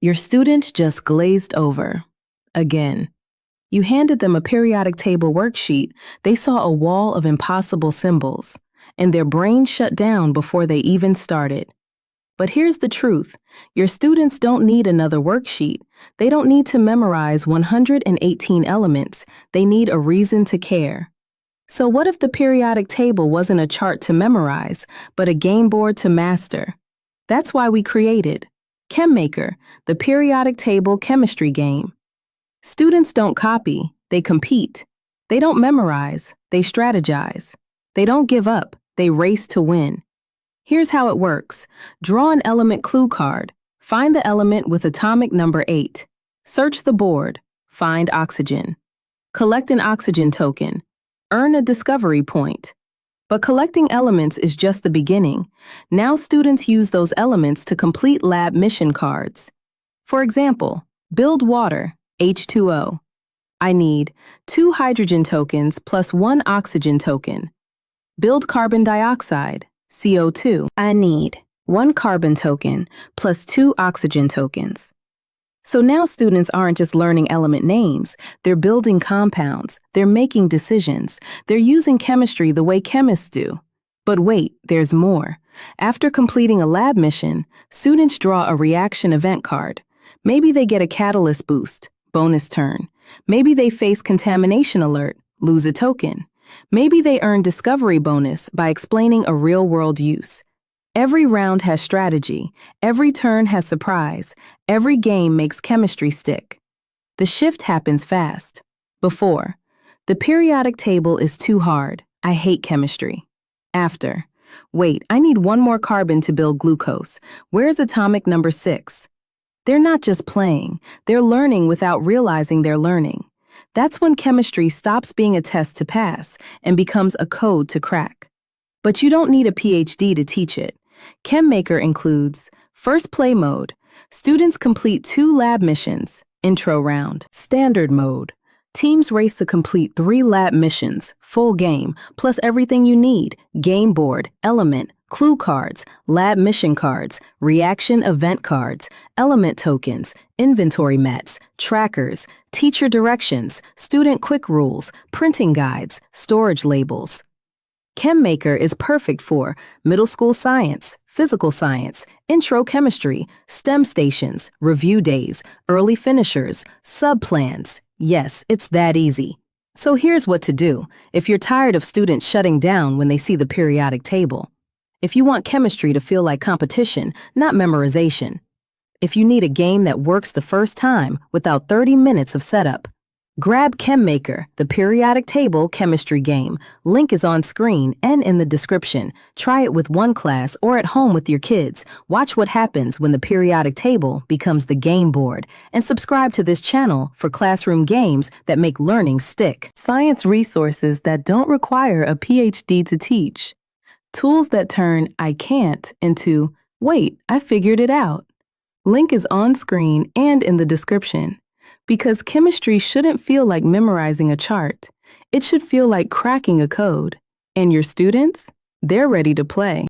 Your student just glazed over. Again. You handed them a periodic table worksheet, they saw a wall of impossible symbols, and their brain shut down before they even started. But here's the truth. Your students don't need another worksheet. They don't need to memorize 118 elements. They need a reason to care. So what if the periodic table wasn't a chart to memorize, but a game board to master? That's why we created Chem-Maker, the periodic table chemistry game. Students don't copy, they compete. They don't memorize, they strategize. They don't give up, they race to win. Here's how it works. Draw an element clue card. Find the element with atomic number 8. Search the board. Find oxygen. Collect an oxygen token. Earn a discovery point. But collecting elements is just the beginning. Now students use those elements to complete lab mission cards. For example, build water, H2O. I need 2 hydrogen tokens plus 1 oxygen token. Build carbon dioxide, CO2. I need 1 carbon token plus 2 oxygen tokens. So now students aren't just learning element names, they're building compounds, they're making decisions, they're using chemistry the way chemists do. But wait, there's more. After completing a lab mission, students draw a reaction event card. Maybe they get a catalyst boost, bonus turn. Maybe they face contamination alert, lose a token. Maybe they earn discovery bonus by explaining a real-world use. Every round has strategy, every turn has surprise, every game makes chemistry stick. The shift happens fast. Before, the periodic table is too hard, I hate chemistry. After, wait, I need 1 more carbon to build glucose, where's atomic number 6? They're not just playing, they're learning without realizing they're learning. That's when chemistry stops being a test to pass and becomes a code to crack. But you don't need a PhD to teach it. Chem-Maker includes First Play Mode. Students complete 2 lab missions, intro round. Standard Mode. Teams race to complete 3 lab missions, full game, plus everything you need, game board, element, clue cards, lab mission cards, reaction event cards, element tokens, inventory mats, trackers, teacher directions, student quick rules, printing guides, storage labels. Chem-Maker is perfect for middle school science, physical science, intro chemistry, STEM stations, review days, early finishers, sub-plans. Yes, it's that easy. So here's what to do if you're tired of students shutting down when they see the periodic table. If you want chemistry to feel like competition, not memorization. If you need a game that works the first time without 30 minutes of setup. Grab Chem-Maker, the periodic table chemistry game. Link is on screen and in the description. Try it with one class or at home with your kids. Watch what happens when the periodic table becomes the game board. And subscribe to this channel for classroom games that make learning stick. Science resources that don't require a PhD to teach. Tools that turn I can't into wait, I figured it out. Link is on screen and in the description. Because chemistry shouldn't feel like memorizing a chart. It should feel like cracking a code. And your students, they're ready to play.